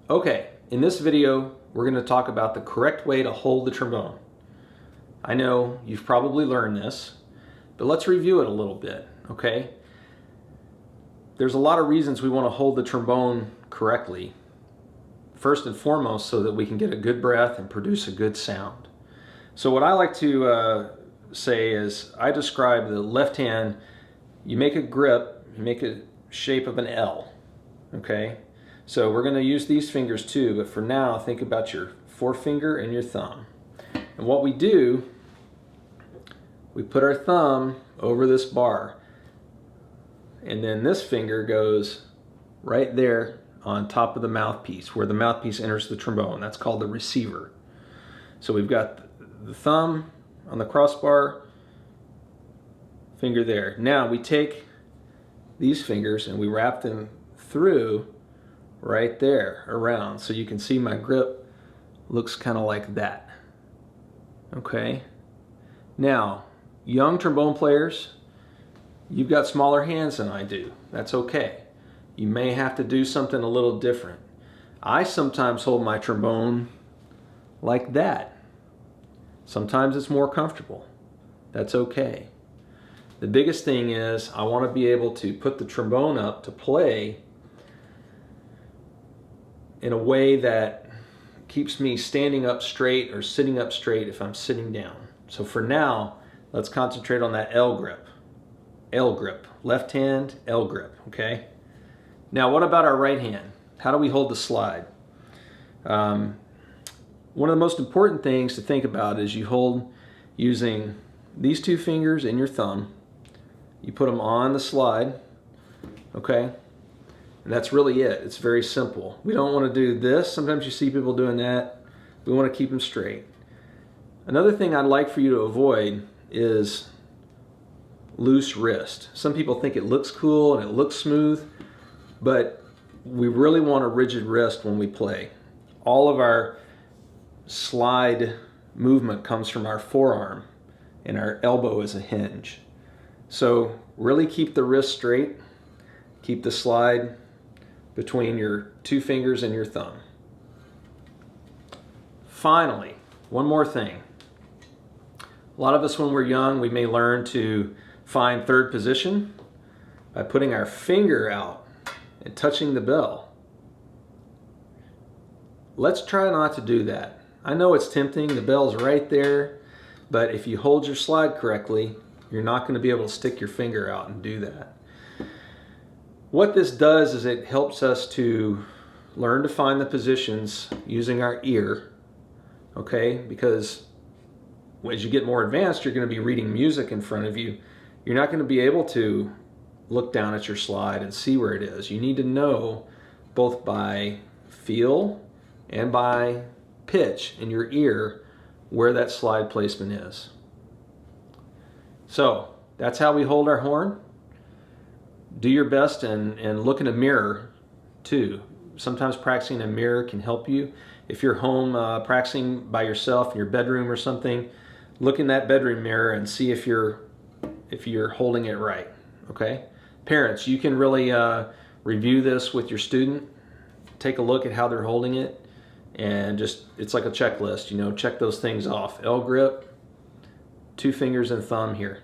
Okay, in this video, we're going to talk about the correct way to hold the trombone. I know you've probably learned this, but let's review it a little bit, okay? There's a lot of reasons we want to hold the trombone correctly. First and foremost, so that we can get a good breath and produce a good sound. So what I like to say is, I describe the left hand, you make a grip, you make a shape of an L, okay? So we're going to use these fingers too, but for now, think about your forefinger and your thumb. And what we do, we put our thumb over this bar, and then this finger goes right there on top of the mouthpiece, where the mouthpiece enters the trombone. That's called the receiver. So we've got the thumb on the crossbar, finger there. Now we take these fingers and we wrap them through right there around, so you can see my grip looks kind of like that. Okay, now young trombone players, you've got smaller hands than I do. That's okay. You may have to do something a little different. I sometimes hold my trombone like that. Sometimes it's more comfortable. That's okay. The biggest thing is I want to be able to put the trombone up to play in a way that keeps me standing up straight or sitting up straight if I'm sitting down. So for now, let's concentrate on that L grip. L grip. Left hand, L grip, okay? Now what about our right hand? How do we hold the slide? One of the most important things to think about is you hold using these two fingers and your thumb. You put them on the slide, okay? And that's really it. It's very simple. We don't want to do this. Sometimes you see people doing that. We want to keep them straight. Another thing I'd like for you to avoid is loose wrist. Some people think it looks cool and it looks smooth, but we really want a rigid wrist when we play. All of our slide movement comes from our forearm, and our elbow is a hinge. So really keep the wrist straight. Keep the slide between your two fingers and your thumb. Finally, one more thing. A lot of us when we're young, we may learn to find third position by putting our finger out and touching the bell. Let's try not to do that. I know it's tempting, the bell's right there, but if you hold your slide correctly, you're not going to be able to stick your finger out and do that. What this does is it helps us to learn to find the positions using our ear, okay? Because as you get more advanced, you're going to be reading music in front of you. You're not going to be able to look down at your slide and see where it is. You need to know both by feel and by pitch in your ear where that slide placement is. So that's how we hold our horn. Do your best and look in a mirror too. Sometimes practicing in a mirror can help you. If you're home practicing by yourself in your bedroom or something, look in that bedroom mirror and see if you're holding it right, okay? Parents, you can really review this with your student. Take a look at how they're holding it, and just, it's like a checklist, you know, check those things off. L grip, two fingers and thumb here.